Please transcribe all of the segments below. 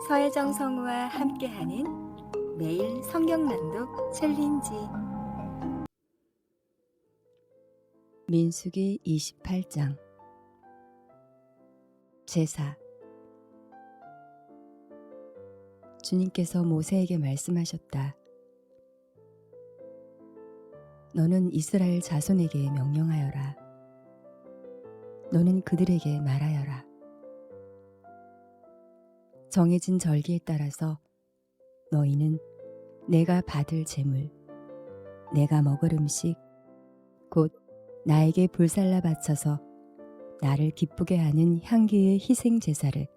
서혜정 성우와 함께하는 매일 성경 낭독 챌린지. 민수기 28장. 제사. 주님께서 모세에게 말씀하셨다. 너는 이스라엘 자손에게 명령하여라. 너는 그들에게 말하여라. 정해진 절기에 따라서 너희는 내가 받을 제물, 내가 먹을 음식, 곧 나에게 불살라 바쳐서 나를 기쁘게 하는 향기의 희생 제사를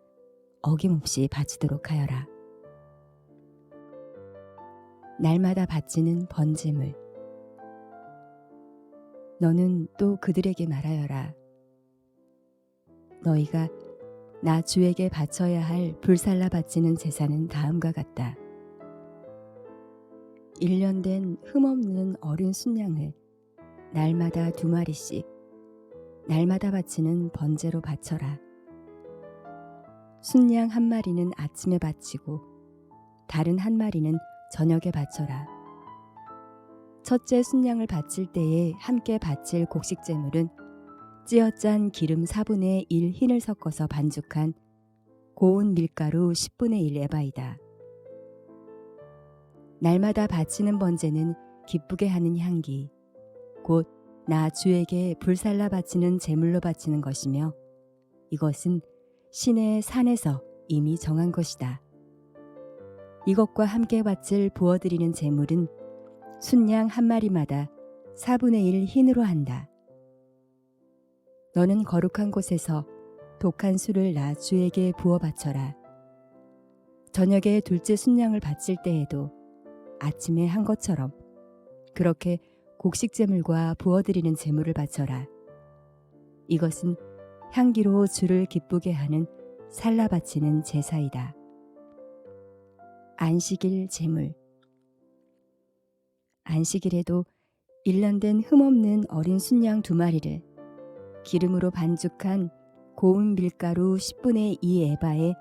어김없이 바치도록 하여라. 날마다 바치는 번제물. 너는 또 그들에게 말하여라. 너희가 나 주에게 바쳐야 할 불살라 바치는 제사는 다음과 같다. 1년 된 흠없는 어린 순양을 날마다 2마리씩 날마다 바치는 번제로 바쳐라. 순양 1마리는 아침에 바치고 다른 1마리는 저녁에 바쳐라. 첫째 순양을 바칠 때에 함께 바칠 곡식제물은 찌어짠 기름 4분의 1 흰을 섞어서 반죽한 고운 밀가루 10분의 1 에바이다. 날마다 바치는 번제는 기쁘게 하는 향기, 곧 나 주에게 불살라 바치는 제물로 바치는 것이며 이것은 신의 산에서 이미 정한 것이다. 이것과 함께 바칠 부어드리는 제물은 순양 1마리마다 4분의 1 흰으로 한다. 너는 거룩한 곳에서 독한 술을 나 주에게 부어 바쳐라. 저녁에 둘째 순양을 바칠 때에도 아침에 한 것처럼 그렇게 곡식제물과 부어드리는 제물을 바쳐라. 이것은 향기로 주를 기쁘게 하는 살라 바치는 제사이다. 안식일 제물. 안식일에도 1년 된 흠없는 어린 순양 2마리를 기름으로 반죽한 고운 밀가루 10분의 2 에바에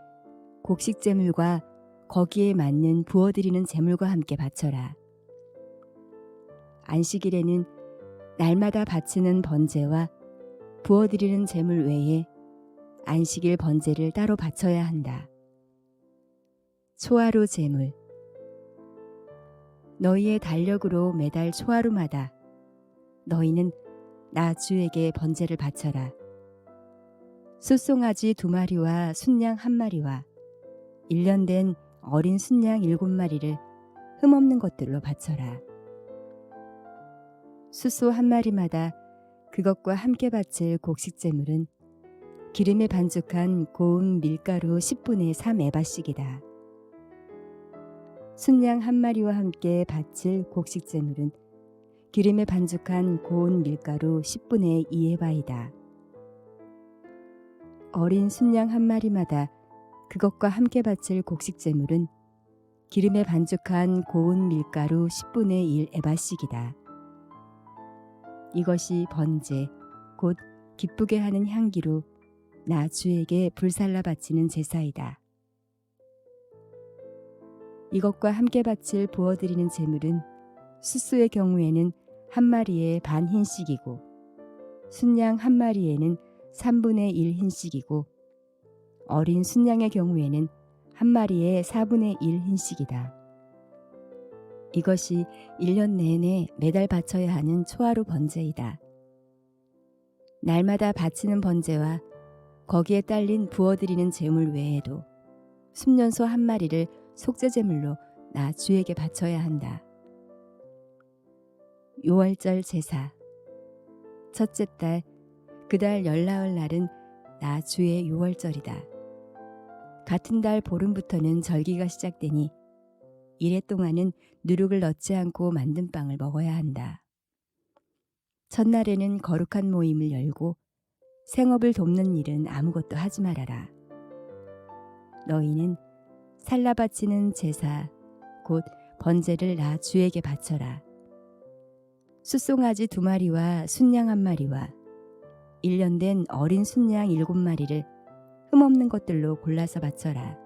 곡식제물과 거기에 맞는 부어드리는 제물과 함께 바쳐라. 안식일에는 날마다 바치는 번제와 부어드리는 제물 외에 안식일 번제를 따로 바쳐야 한다. 초하루 제물. 너희의 달력으로 매달 초하루마다 너희는 나 주에게 번제를 바쳐라. 숫송아지 2마리와 순양 1마리와 1년 된 어린 순양 7마리를 흠없는 것들로 바쳐라. 숫소 1마리마다 그것과 함께 바칠 곡식제물은 기름에 반죽한 고운 밀가루 10분의 3 에바씩이다. 순양 1마리와 함께 바칠 곡식제물은 기름에 반죽한 고운 밀가루 10분의 2 에바이다. 어린 순양 1마리마다 그것과 함께 바칠 곡식제물은 기름에 반죽한 고운 밀가루 10분의 1 에바씩이다. 이것이 번제, 곧 기쁘게 하는 향기로 나 주에게 불살라 바치는 제사이다. 이것과 함께 바칠 부어드리는 제물은 숫소의 경우에는 1마리에 반 흰씩이고 순양 1마리에는 3분의 1 흰씩이고 어린 순양의 경우에는 1마리에 4분의 1 흰씩이다. 이것이 1년 내내 매달 바쳐야 하는 초하루 번제이다. 날마다 바치는 번제와 거기에 딸린 부어드리는 제물 외에도 순년소 1마리를 속죄제물로 나 주에게 바쳐야 한다. 요월절 제사. 첫째 달 그달 열나흘 날은 나 주의 요월절이다. 같은 달 보름부터는 절기가 시작되니 이래 동안은 누룩을 넣지 않고 만든 빵을 먹어야 한다. 첫날에는 거룩한 모임을 열고 생업을 돕는 일은 아무것도 하지 말아라. 너희는 살라 바치는 제사 곧 번제를 나 주에게 바쳐라. 숫송아지 2마리와 순양 1마리와 1년 된 어린 순양 7마리를 흠없는 것들로 골라서 바쳐라.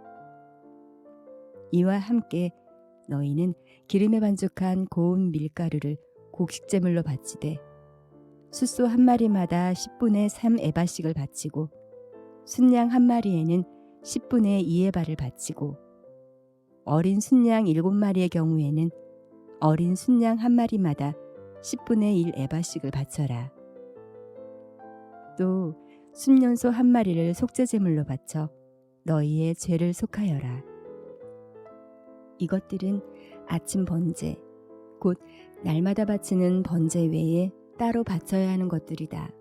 이와 함께 너희는 기름에 반죽한 고운 밀가루를 곡식제물로 바치되 숫소 한 마리마다 10분의 3 에바씩을 바치고 순양 한 마리에는 10분의 2 에바를 바치고 어린 순양 7마리의 경우에는 어린 순양 한 마리마다 10분의 1 에바씩을 바쳐라. 또 순년소 한 마리를 속죄제물로 바쳐 너희의 죄를 속하여라. 이것들은 아침 번제, 곧 날마다 바치는 번제 외에 따로 바쳐야 하는 것들이다.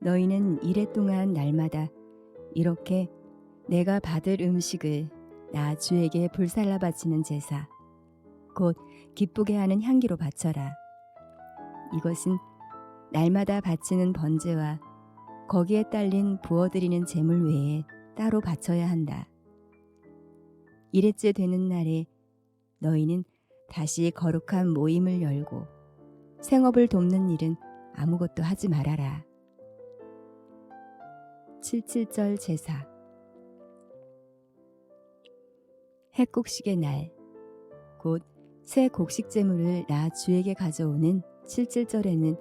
너희는 이레 동안 날마다 이렇게 내가 받을 음식을 나 주에게 불살라 바치는 제사, 곧 기쁘게 하는 향기로 바쳐라. 이것은 날마다 바치는 번제와 거기에 딸린 부어드리는 제물 외에 따로 바쳐야 한다. 이레째 되는 날에 너희는 다시 거룩한 모임을 열고 생업을 돕는 일은 아무것도 하지 말아라. 77절 제사. 해곡식의 날, 곧 새 곡식 제물을 나 주에게 가져오는 77절에는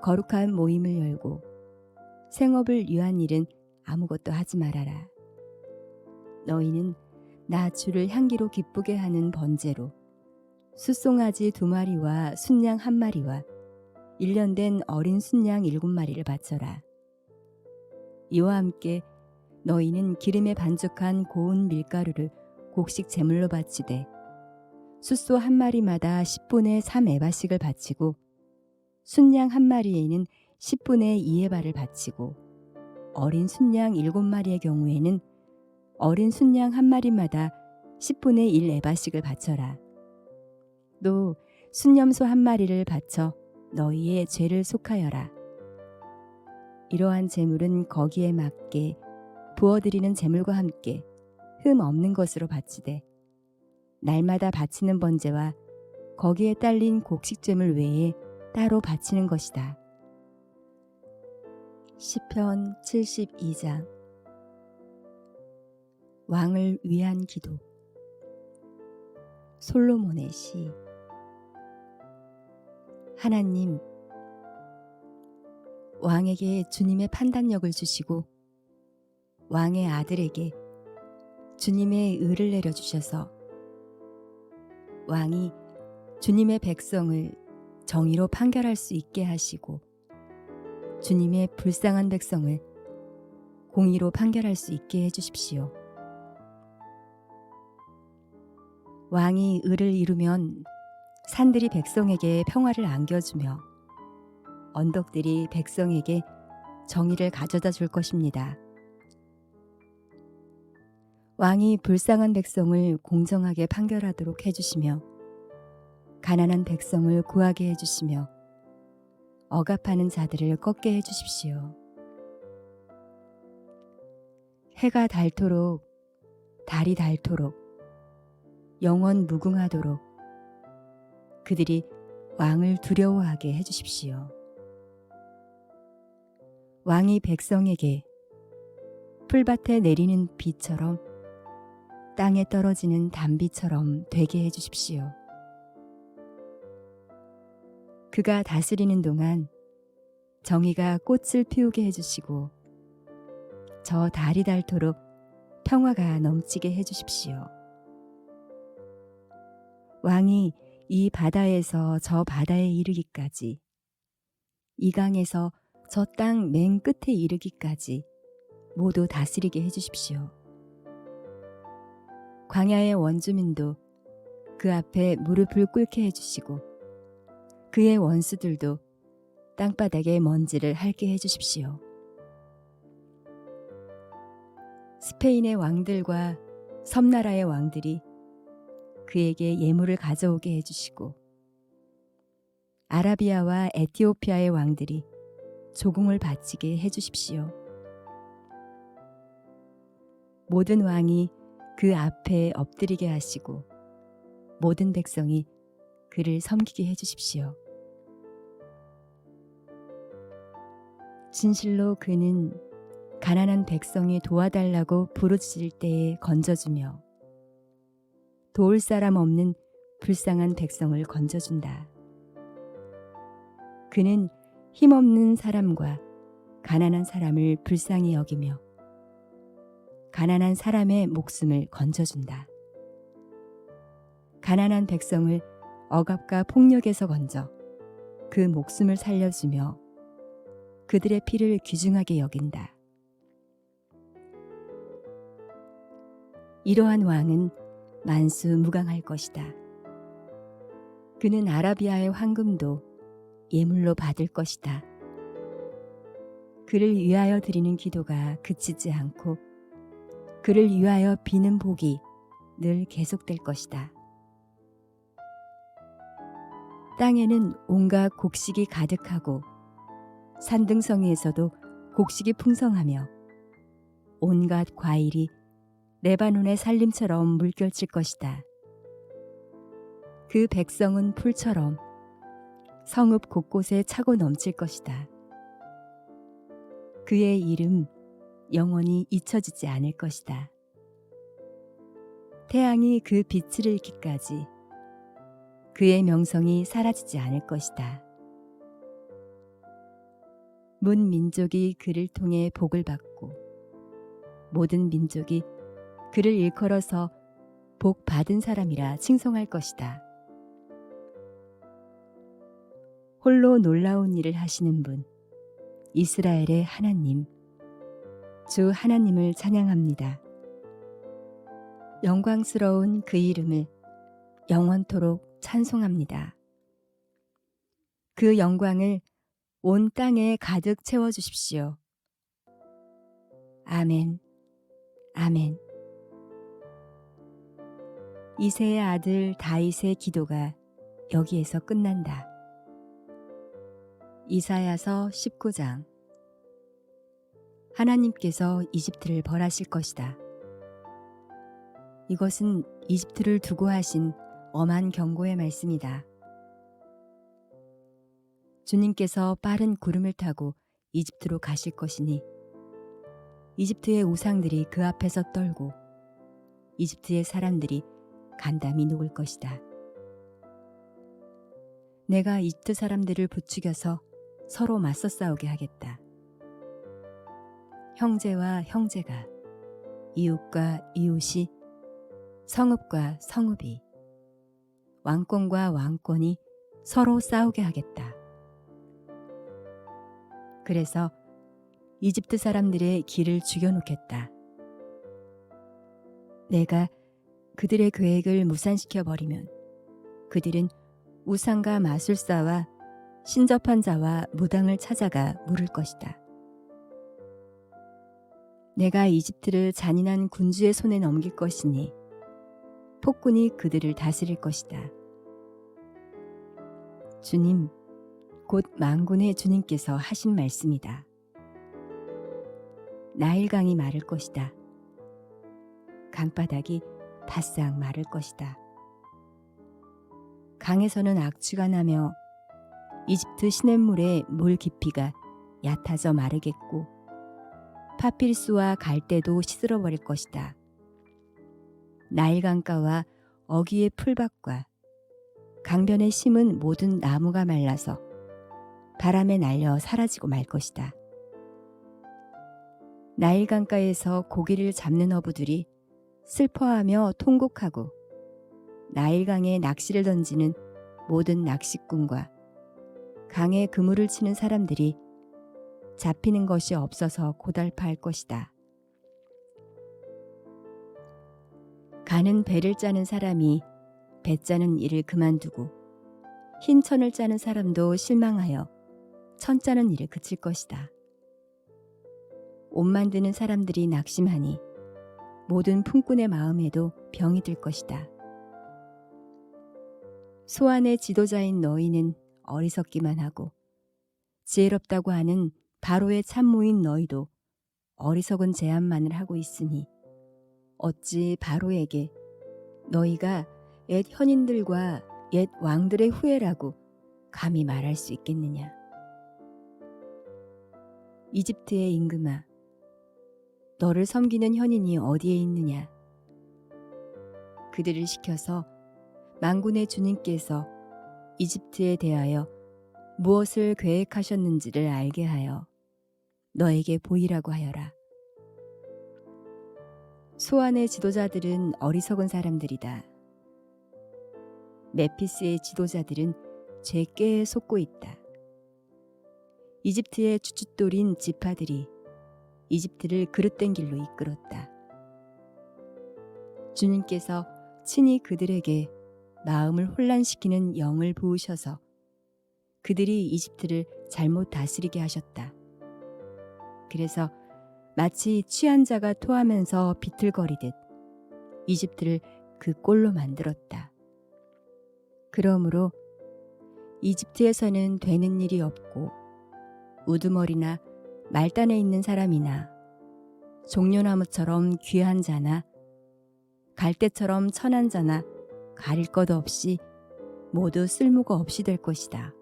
거룩한 모임을 열고 생업을 위한 일은 아무것도 하지 말아라. 너희는 나 주를 향기로 기쁘게 하는 번제로 숫송아지 2마리와 순양 1마리와 1년 된 어린 순양 7마리를 바쳐라. 이와 함께 너희는 기름에 반죽한 고운 밀가루를 곡식 제물로 바치되 숫소 한 마리마다 10분의 3 에바씩을 바치고 순양 한 마리에는 10분의 2 에바를 바치고 어린 순양 7마리의 경우에는 어린 순양 한 마리마다 10분의 1 에바씩을 바쳐라. 또 순염소 한 마리를 바쳐 너희의 죄를 속하여라. 이러한 제물은 거기에 맞게 부어드리는 제물과 함께 흠 없는 것으로 바치되 날마다 바치는 번제와 거기에 딸린 곡식제물 외에 따로 바치는 것이다. 시편 72장. 왕을 위한 기도. 솔로몬의 시. 하나님, 왕에게 주님의 판단력을 주시고 왕의 아들에게 주님의 의를 내려주셔서 왕이 주님의 백성을 정의로 판결할 수 있게 하시고 주님의 불쌍한 백성을 공의로 판결할 수 있게 해주십시오. 왕이 의를 이루면 산들이 백성에게 평화를 안겨주며 언덕들이 백성에게 정의를 가져다 줄 것입니다. 왕이 불쌍한 백성을 공정하게 판결하도록 해주시며 가난한 백성을 구하게 해주시며 억압하는 자들을 꺾게 해주십시오. 해가 닳도록 달이 닳도록 영원 무궁하도록 그들이 왕을 두려워하게 해주십시오. 왕이 백성에게 풀밭에 내리는 비처럼 땅에 떨어지는 단비처럼 되게 해주십시오. 그가 다스리는 동안 정의가 꽃을 피우게 해주시고 저 달이 닳도록 평화가 넘치게 해주십시오. 왕이 이 바다에서 저 바다에 이르기까지, 이 강에서 저 땅 맨 끝에 이르기까지 모두 다스리게 해주십시오. 광야의 원주민도 그 앞에 무릎을 꿇게 해주시고 그의 원수들도 땅바닥에 먼지를 핥게 해주십시오. 스페인의 왕들과 섬나라의 왕들이 그에게 예물을 가져오게 해주시고 아라비아와 에티오피아의 왕들이 조공을 바치게 해주십시오. 모든 왕이 그 앞에 엎드리게 하시고 모든 백성이 그를 섬기게 해주십시오. 진실로 그는 가난한 백성이 도와달라고 부르짖을 때에 건져주며 도울 사람 없는 불쌍한 백성을 건져준다. 그는 힘없는 사람과 가난한 사람을 불쌍히 여기며 가난한 사람의 목숨을 건져준다. 가난한 백성을 억압과 폭력에서 건져 그 목숨을 살려주며 그들의 피를 귀중하게 여긴다. 이러한 왕은 만수무강할 것이다. 그는 아라비아의 황금도 예물로 받을 것이다. 그를 위하여 드리는 기도가 그치지 않고 그를 위하여 비는 복이 늘 계속될 것이다. 땅에는 온갖 곡식이 가득하고 산등성이에서도 곡식이 풍성하며 온갖 과일이 레바논의 산림처럼 물결칠 것이다. 그 백성은 풀처럼 성읍 곳곳에 차고 넘칠 것이다. 그의 이름 영원히 잊혀지지 않을 것이다. 태양이 그 빛을 잃기까지 그의 명성이 사라지지 않을 것이다. 문 민족이 그를 통해 복을 받고 모든 민족이 그를 일컬어서 복 받은 사람이라 칭송할 것이다. 홀로 놀라운 일을 하시는 분, 이스라엘의 하나님, 주 하나님을 찬양합니다. 영광스러운 그 이름을 영원토록 찬송합니다. 그 영광을 온 땅에 가득 채워주십시오. 아멘, 아멘. 이새의 아들 다윗의 기도가 여기에서 끝난다. 이사야서 19장. 하나님께서 이집트를 벌하실 것이다. 이것은 이집트를 두고 하신 엄한 경고의 말씀이다. 주님께서 빠른 구름을 타고 이집트로 가실 것이니 이집트의 우상들이 그 앞에서 떨고 이집트의 사람들이 간담이 녹을 것이다. 내가 이집트 사람들을 부추겨서 서로 맞서 싸우게 하겠다. 형제와 형제가, 이웃과 이웃이, 성읍과 성읍이, 왕권과 왕권이 서로 싸우게 하겠다. 그래서 이집트 사람들의 길을 죽여놓겠다. 내가 그들의 계획을 무산시켜 버리면 그들은 우상과 마술사와 신접한 자와 무당을 찾아가 물을 것이다. 내가 이집트를 잔인한 군주의 손에 넘길 것이니 폭군이 그들을 다스릴 것이다. 주님, 곧 만군의 주님께서 하신 말씀이다. 나일강이 마를 것이다. 강바닥이 바싹 마를 것이다. 강에서는 악취가 나며 이집트 시냇물의 물 깊이가 얕아져 마르겠고 파피루스와 갈대도 시들어버릴 것이다. 나일강가와 어귀의 풀밭과 강변에 심은 모든 나무가 말라서 바람에 날려 사라지고 말 것이다. 나일강가에서 고기를 잡는 어부들이 슬퍼하며 통곡하고 나일강에 낚시를 던지는 모든 낚시꾼과 강에 그물을 치는 사람들이 잡히는 것이 없어서 고달파할 것이다. 가는 배를 짜는 사람이 배 짜는 일을 그만두고 흰 천을 짜는 사람도 실망하여 천 짜는 일을 그칠 것이다. 옷 만드는 사람들이 낙심하니 모든 품꾼의 마음에도 병이 들 것이다. 소환의 지도자인 너희는 어리석기만 하고 지혜롭다고 하는 바로의 참모인 너희도 어리석은 제안만을 하고 있으니 어찌 바로에게 너희가 옛 현인들과 옛 왕들의 후예라고 감히 말할 수 있겠느냐. 이집트의 임금아, 너를 섬기는 현인이 어디에 있느냐. 그들을 시켜서 만군의 주님께서 이집트에 대하여 무엇을 계획하셨는지를 알게 하여 너에게 보이라고 하여라. 소안의 지도자들은 어리석은 사람들이다. 메피스의 지도자들은 죄꾀에 속고 있다. 이집트의 주춧돌인 지파들이 이집트를 그릇된 길로 이끌었다. 주님께서 친히 그들에게 마음을 혼란시키는 영을 부으셔서 그들이 이집트를 잘못 다스리게 하셨다. 그래서 마치 취한 자가 토하면서 비틀거리듯 이집트를 그 꼴로 만들었다. 그러므로 이집트에서는 되는 일이 없고 우두머리나 말단에 있는 사람이나 종려나무처럼 귀한 자나 갈대처럼 천한 자나 가릴 것 없이 모두 쓸모가 없이 될 것이다.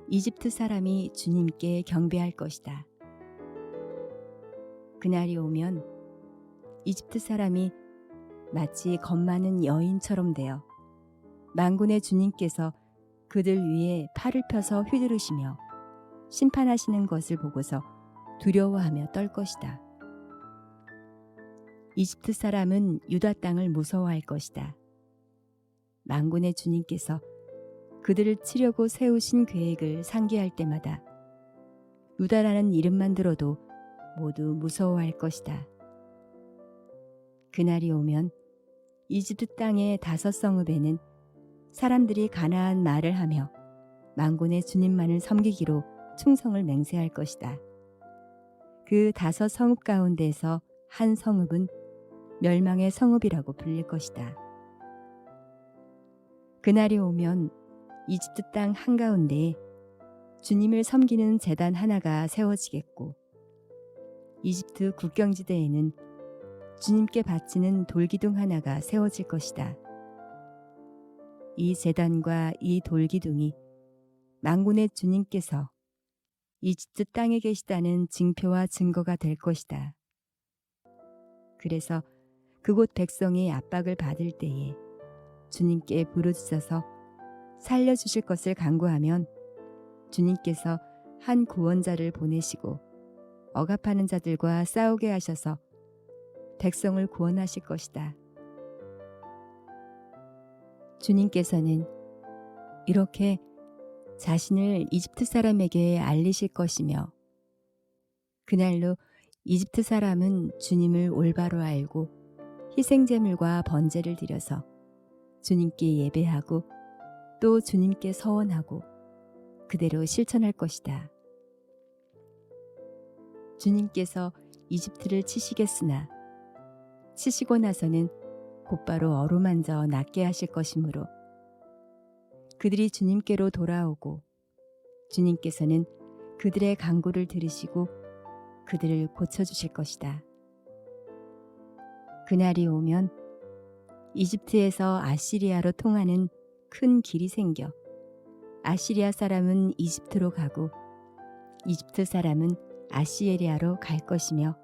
이집트 사람이 주님께 경배할 것이다. 그날이 오면 이집트 사람이 마치 겁 많은 여인처럼 되어 만군의 주님께서 그들 위에 팔을 펴서 휘두르시며 심판하시는 것을 보고서 두려워하며 떨 것이다. 이집트 사람은 유다 땅을 무서워할 것이다. 만군의 주님께서 그들을 치려고 세우신 계획을 상기할 때마다 유다라는 이름만 들어도 모두 무서워할 것이다. 그날이 오면 이집트 땅의 5 성읍에는 사람들이 가나안 말을 하며 만군의 주님만을 섬기기로 충성을 맹세할 것이다. 그 5 성읍 가운데서 한 성읍은 멸망의 성읍이라고 불릴 것이다. 그날이 오면 이집트 땅 한가운데에 주님을 섬기는 제단 하나가 세워지겠고 이집트 국경지대에는 주님께 바치는 돌기둥 하나가 세워질 것이다. 이 제단과 이 돌기둥이 만군의 주님께서 이집트 땅에 계시다는 징표와 증거가 될 것이다. 그래서 그곳 백성이 압박을 받을 때에 주님께 부르짖어서 살려주실 것을 간구하면 주님께서 한 구원자를 보내시고 억압하는 자들과 싸우게 하셔서 백성을 구원하실 것이다. 주님께서는 이렇게 자신을 이집트 사람에게 알리실 것이며 그날로 이집트 사람은 주님을 올바로 알고 희생제물과 번제를 드려서 주님께 예배하고 또 주님께 서원하고 그대로 실천할 것이다. 주님께서 이집트를 치시겠으나 치시고 나서는 곧바로 어루만져 낫게 하실 것이므로 그들이 주님께로 돌아오고 주님께서는 그들의 간구를 들으시고 그들을 고쳐주실 것이다. 그날이 오면 이집트에서 아시리아로 통하는 큰 길이 생겨 아시리아 사람은 이집트로 가고 이집트 사람은 아시에리아로 갈 것이며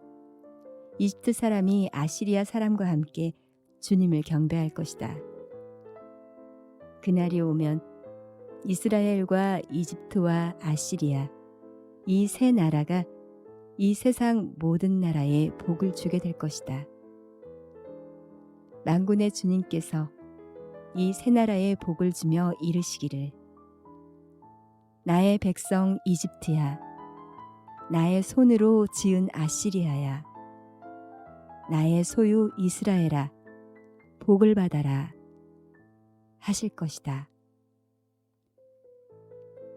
이집트 사람이 아시리아 사람과 함께 주님을 경배할 것이다. 그날이 오면 이스라엘과 이집트와 아시리아 이 세 나라가 이 세상 모든 나라에 복을 주게 될 것이다. 만군의 주님께서 이 세 나라에 복을 주며 이르시기를 나의 백성 이집트야 나의 손으로 지은 아시리아야 나의 소유 이스라엘아 복을 받아라 하실 것이다.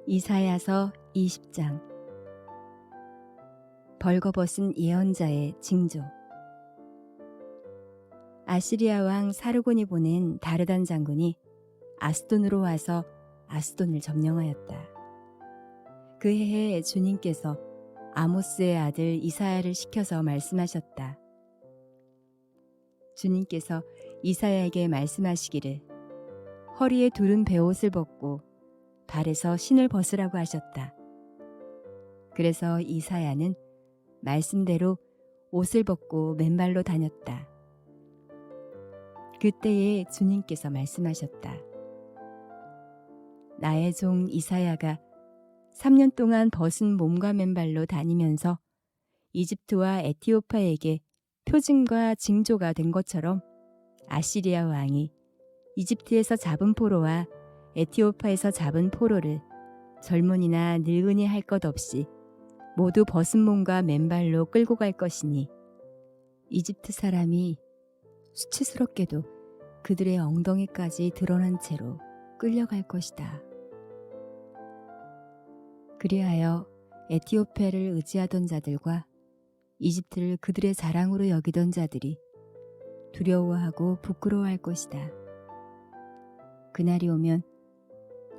이사야서 20장 벌거벗은 예언자의 징조. 아시리아 왕 사르곤이 보낸 다르단 장군이 아스돈으로 와서 아스돈을 점령하였다. 그 해에 주님께서 아모스의 아들 이사야를 시켜서 말씀하셨다. 주님께서 이사야에게 말씀하시기를 허리에 두른 베옷을 벗고 발에서 신을 벗으라고 하셨다. 그래서 이사야는 말씀대로 옷을 벗고 맨발로 다녔다. 그때에 주님께서 말씀하셨다. 나의 종 이사야가 3년 동안 벗은 몸과 맨발로 다니면서 이집트와 에티오파에게 표징과 징조가 된 것처럼 아시리아 왕이 이집트에서 잡은 포로와 에티오파에서 잡은 포로를 젊은이나 늙은이 할 것 없이 모두 벗은 몸과 맨발로 끌고 갈 것이니 이집트 사람이 수치스럽게도 그들의 엉덩이까지 드러난 채로 끌려갈 것이다. 그리하여 에티오피아를 의지하던 자들과 이집트를 그들의 자랑으로 여기던 자들이 두려워하고 부끄러워할 것이다. 그날이 오면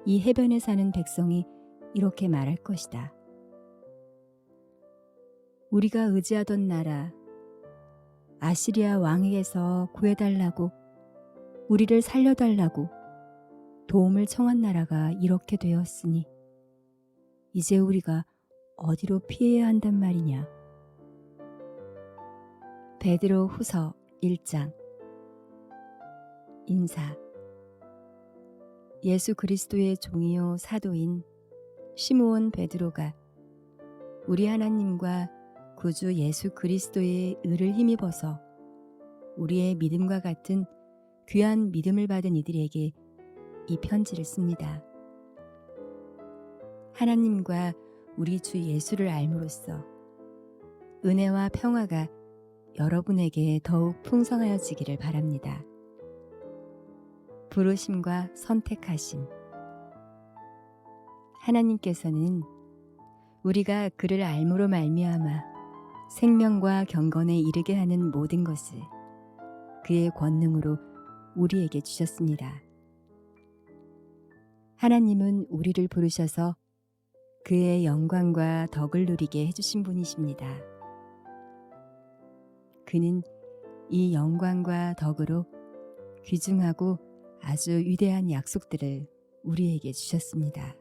이 해변에 사는 백성이 이렇게 말할 것이다. 우리가 의지하던 나라 아시리아 왕에게서 구해달라고, 우리를 살려달라고 도움을 청한 나라가 이렇게 되었으니 이제 우리가 어디로 피해야 한단 말이냐. 베드로 후서 1장. 인사. 예수 그리스도의 종이요 사도인 시므온 베드로가 우리 하나님과 구주 예수 그리스도의 의를 힘입어서 우리의 믿음과 같은 귀한 믿음을 받은 이들에게 이 편지를 씁니다. 하나님과 우리 주 예수를 알므로써 은혜와 평화가 여러분에게 더욱 풍성하여지기를 바랍니다. 부르심과 선택하심. 하나님께서는 우리가 그를 알므로 말미암아 생명과 경건에 이르게 하는 모든 것을 그의 권능으로 우리에게 주셨습니다. 하나님은 우리를 부르셔서 그의 영광과 덕을 누리게 해주신 분이십니다. 그는 이 영광과 덕으로 귀중하고 아주 위대한 약속들을 우리에게 주셨습니다.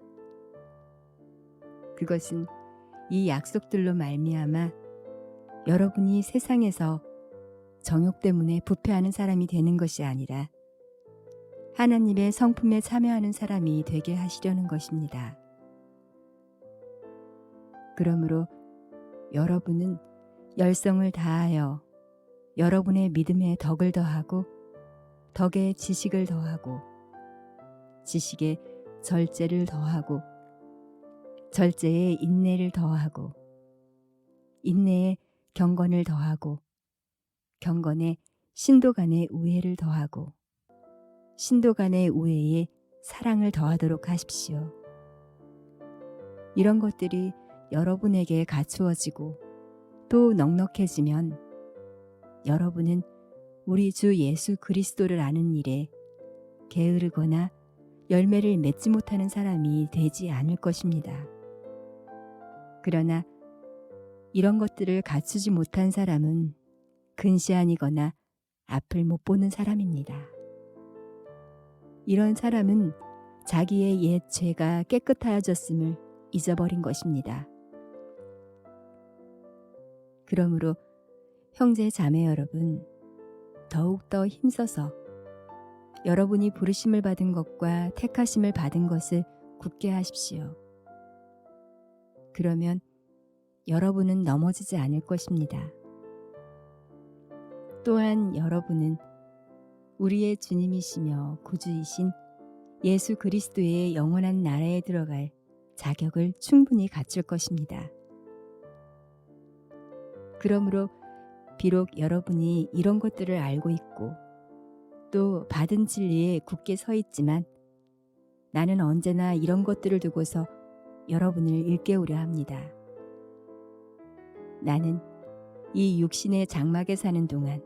그것은 이 약속들로 말미암아 여러분이 세상에서 정욕 때문에 부패하는 사람이 되는 것이 아니라 하나님의 성품에 참여하는 사람이 되게 하시려는 것입니다. 그러므로 여러분은 열성을 다하여 여러분의 믿음에 덕을 더하고 덕에 지식을 더하고 지식에 절제를 더하고 절제에 인내를 더하고 인내에 경건을 더하고 경건에 신도 간의 우애를 더하고 신도 간의 우애에 사랑을 더하도록 하십시오. 이런 것들이 여러분에게 갖추어지고 또 넉넉해지면 여러분은 우리 주 예수 그리스도를 아는 일에 게으르거나 열매를 맺지 못하는 사람이 되지 않을 것입니다. 그러나 이런 것들을 갖추지 못한 사람은 근시안이거나 앞을 못 보는 사람입니다. 이런 사람은 자기의 옛 죄가 깨끗하여졌음을 잊어버린 것입니다. 그러므로 형제 자매 여러분, 더욱더 힘써서 여러분이 부르심을 받은 것과 택하심을 받은 것을 굳게 하십시오. 그러면 여러분은 넘어지지 않을 것입니다. 또한 여러분은 우리의 주님이시며 구주이신 예수 그리스도의 영원한 나라에 들어갈 자격을 충분히 갖출 것입니다. 그러므로 비록 여러분이 이런 것들을 알고 있고 또 받은 진리에 굳게 서 있지만 나는 언제나 이런 것들을 두고서 여러분을 일깨우려 합니다. 나는 이 육신의 장막에 사는 동안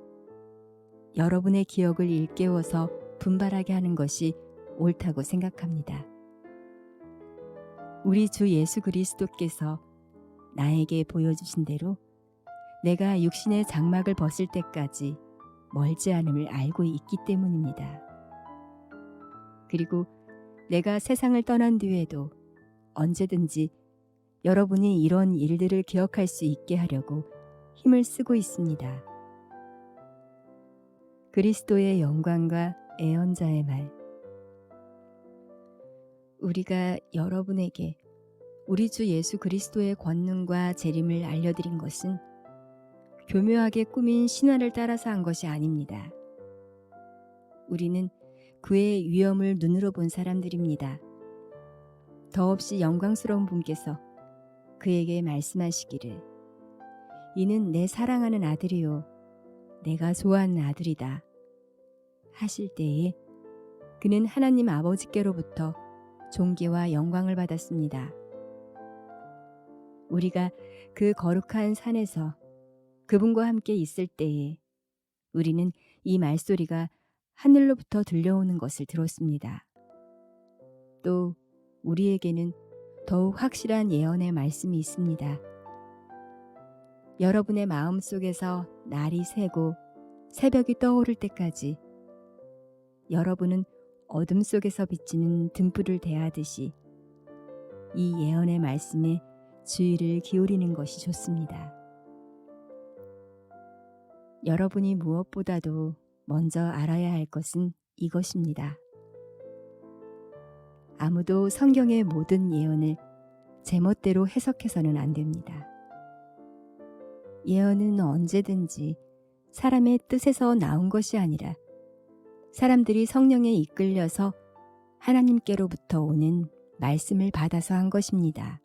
여러분의 기억을 일깨워서 분발하게 하는 것이 옳다고 생각합니다. 우리 주 예수 그리스도께서 나에게 보여주신 대로 내가 육신의 장막을 벗을 때까지 멀지 않음을 알고 있기 때문입니다. 그리고 내가 세상을 떠난 뒤에도 언제든지 여러분이 이런 일들을 기억할 수 있게 하려고 힘을 쓰고 있습니다. 그리스도의 영광과 애언자의 말. 우리가 여러분에게 우리 주 예수 그리스도의 권능과 재림을 알려드린 것은 교묘하게 꾸민 신화를 따라서 한 것이 아닙니다. 우리는 그의 위엄을 눈으로 본 사람들입니다. 더없이 영광스러운 분께서 그에게 말씀하시기를 이는 내 사랑하는 아들이요 내가 좋아하는 아들이다 하실 때에 그는 하나님 아버지께로부터 존귀와 영광을 받았습니다. 우리가 그 거룩한 산에서 그분과 함께 있을 때에 우리는 이 말소리가 하늘로부터 들려오는 것을 들었습니다. 또 우리에게는 더욱 확실한 예언의 말씀이 있습니다. 여러분의 마음 속에서 날이 새고 새벽이 떠오를 때까지 여러분은 어둠 속에서 비치는 등불을 대하듯이 이 예언의 말씀에 주의를 기울이는 것이 좋습니다. 여러분이 무엇보다도 먼저 알아야 할 것은 이것입니다. 아무도 성경의 모든 예언을 제멋대로 해석해서는 안 됩니다. 예언은 언제든지 사람의 뜻에서 나온 것이 아니라 사람들이 성령에 이끌려서 하나님께로부터 오는 말씀을 받아서 한 것입니다.